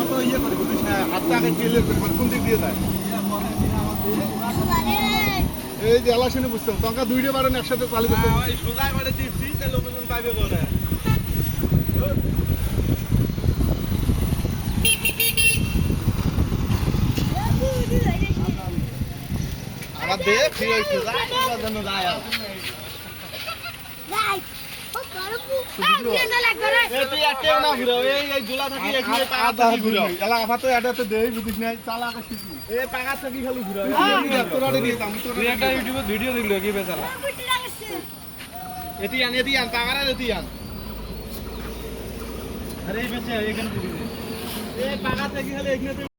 তো ইয়ে করে বুঝিস না হাতটা আগে ক্লিয়ার করে কোন দিক দিয়ে যায় এই যে এলাশনে বুঝতাম তখন দুইটা বারেন একসাথে চালু করতে ওই সোজা করে টিপছি তে লোকজন পাইবে করে আমার দে ফির ওই সোজা সোজা জন্য যায় আর এটি একেও না ঘুরাও এই জোলা থাকি এখানে পাকা থাকি ঘুরাও এলাকা ফাতে এটাতে দেই বুঝিস না চালা আগে শিখি এই পাকা থাকি খালি ঘুরাও তোরারে দিয়ে দাম তুই একটা ইউটিউবে ভিডিও দেখলো কি বেচালা এটি আন পাকারা এটি আন আরে এই বেচে এখানে এই পাকা থাকি খালি এখানে